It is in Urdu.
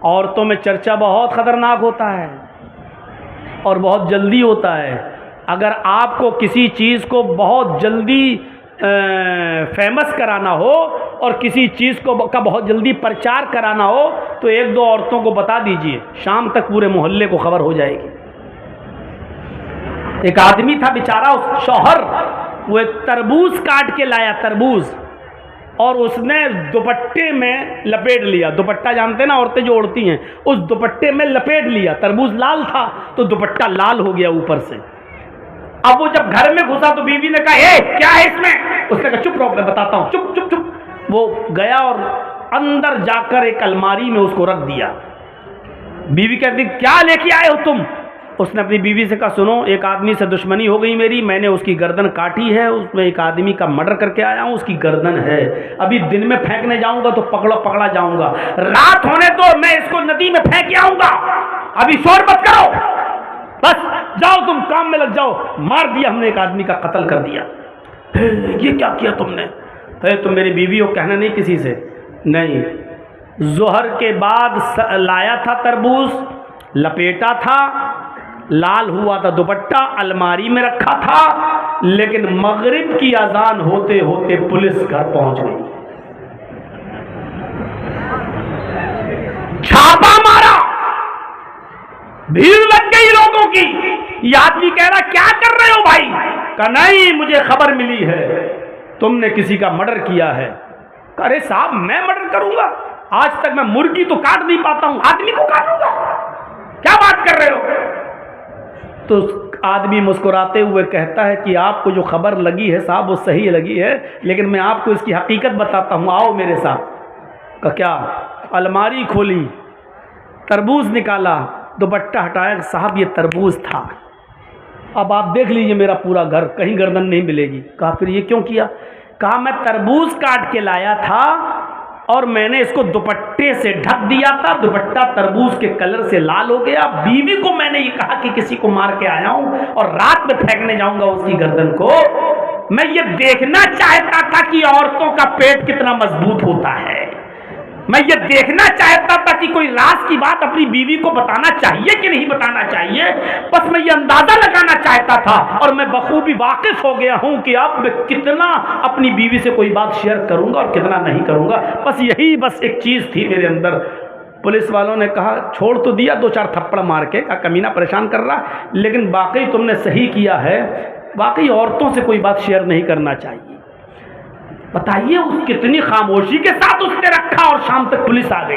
عورتوں میں چرچا بہت خطرناک ہوتا ہے اور بہت جلدی ہوتا ہے. اگر آپ کو کسی چیز کو بہت جلدی فیمس کرانا ہو اور کسی چیز کا بہت جلدی پرچار کرانا ہو تو ایک دو عورتوں کو بتا دیجئے، شام تک پورے محلے کو خبر ہو جائے گی. ایک آدمی تھا بیچارہ، اس شوہر وہ ایک تربوز کاٹ کے لایا، تربوز، اور اس نے دوپٹے میں لپیٹ لیا. دوپٹہ جانتے ہیں نا عورتیں جو اوڑھتی ہیں، اس دوپٹے میں لپیٹ لیا. تربوز لال تھا تو دوپٹہ لال ہو گیا اوپر سے. اب وہ جب گھر میں گھسا تو بیوی نے کہا اے کیا ہے اس میں؟ اس نے کہا چپ رہو میں بتاتا ہوں، چپ چپ چپ. وہ گیا اور اندر جا کر ایک الماری میں اس کو رکھ دیا. بیوی کہتی کیا لے کے آئے ہو تم؟ اس نے اپنی بیوی سے کہا سنو، ایک آدمی سے دشمنی ہو گئی میری، میں نے اس کی گردن کاٹی ہے، اس میں ایک آدمی کا مرڈر کر کے آیا ہوں، اس کی گردن ہے. ابھی دن میں پھینکنے جاؤں گا تو پکڑا جاؤں گا، رات ہونے تو میں اس کو ندی میں پھینک کے آؤں گا. ابھی شور مت کرو، بس جاؤ تم کام میں لگ جاؤ. مار دیا ہم نے، ایک آدمی کا قتل کر دیا. یہ کیا کیا تم نے؟ تم میری بیوی ہو، کہنا نہیں کسی سے. نہیں، ظہر کے بعد لایا تھا تربوز، لپیٹا تھا، لال ہوا تھا دوپٹہ، الماری میں رکھا تھا، لیکن مغرب کی اذان ہوتے ہوتے پولیس گھر پہنچ گئی، چھاپا مارا، بھیڑ لگ گئی لوگوں کی. یہ آدمی کہہ رہا کیا کر رہے ہو بھائی؟ کہا نہیں مجھے خبر ملی ہے تم نے کسی کا مرڈر کیا ہے. ارے صاحب میں مرڈر کروں گا؟ آج تک میں مرغی تو کاٹ نہیں پاتا ہوں، آدمی کو کاٹوں گا؟ کیا بات کر رہے ہو؟ تو آدمی مسکراتے ہوئے کہتا ہے کہ آپ کو جو خبر لگی ہے صاحب وہ صحیح لگی ہے، لیکن میں آپ کو اس کی حقیقت بتاتا ہوں، آؤ میرے ساتھ. کہا کیا؟ الماری کھولی، تربوز نکالا، دوپٹہ ہٹایا، صاحب یہ تربوز تھا. اب آپ دیکھ لیجئے میرا پورا گھر، کہیں گردن نہیں ملے گی. کہا پھر یہ کیوں کیا؟ کہا میں تربوز کاٹ کے لایا تھا اور میں نے اس کو دوپٹے سے ڈھک دیا تھا، دوپٹہ تربوز کے کلر سے لال ہو گیا. بیوی کو میں نے یہ کہا کہ کسی کو مار کے آیا ہوں اور رات میں پھینکنے جاؤں گا اس کی گردن کو. میں یہ دیکھنا چاہتا تھا کہ عورتوں کا پیٹ کتنا مضبوط ہوتا ہے. میں یہ دیکھنا چاہتا تھا کہ کوئی راز کی بات اپنی بیوی کو بتانا چاہیے کہ نہیں بتانا چاہیے. بس میں یہ اندازہ لگانا چاہتا تھا اور میں بخوبی واقف ہو گیا ہوں کہ اب میں کتنا اپنی بیوی سے کوئی بات شیئر کروں گا اور کتنا نہیں کروں گا. بس ایک چیز تھی میرے اندر. پولیس والوں نے کہا چھوڑ تو دیا، دو چار تھپڑ مار کے، کہا کمینہ پریشان کر رہا، لیکن باقی تم نے صحیح کیا ہے، واقعی عورتوں سے کوئی بات شیئر نہیں کرنا چاہیے. بتائیے اس کتنی خاموشی کے ساتھ اس نے رکھا اور شام تک پولیس آ گئی.